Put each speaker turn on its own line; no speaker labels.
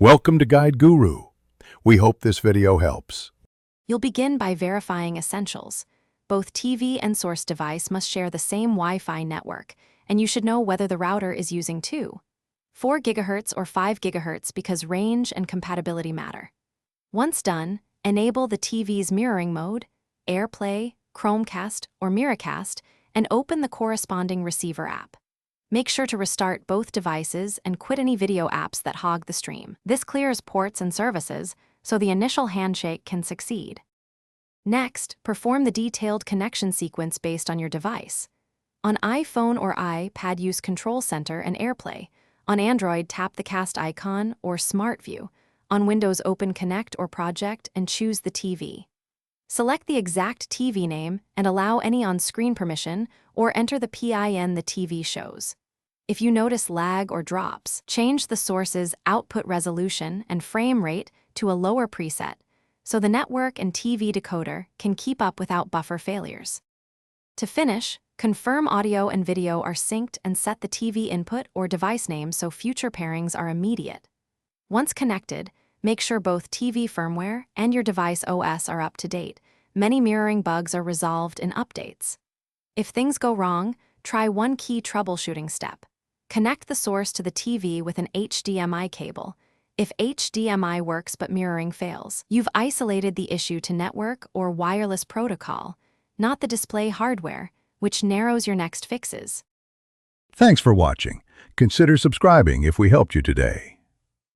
Welcome to Guide Guru. We hope this video helps.
You'll begin by verifying essentials. Both TV and source device must share the same Wi-Fi network, and you should know whether the router is using 4 GHz or 5 GHz because range and compatibility matter. Once done, enable the TV's mirroring mode, AirPlay, Chromecast, or Miracast, and open the corresponding receiver app. Make sure to restart both devices and quit any video apps that hog the stream. This clears ports and services, so the initial handshake can succeed. Next, perform the detailed connection sequence based on your device. On iPhone or iPad, use Control Center and AirPlay. On Android, tap the cast icon or Smart View. On Windows, open Connect or Project and choose the TV. Select the exact TV name and allow any on-screen permission or enter the PIN the TV shows. If you notice lag or drops, change the source's output resolution and frame rate to a lower preset so the network and TV decoder can keep up without buffer failures. To finish, confirm audio and video are synced and set the TV input or device name so future pairings are immediate. Once connected, make sure both TV firmware and your device OS are up to date. Many mirroring bugs are resolved in updates. If things go wrong, try one key troubleshooting step. Connect the source to the TV with an HDMI cable. If HDMI works but mirroring fails, you've isolated the issue to network or wireless protocol, not the display hardware, which narrows your next fixes.
Thanks for watching. Consider subscribing if we helped you today.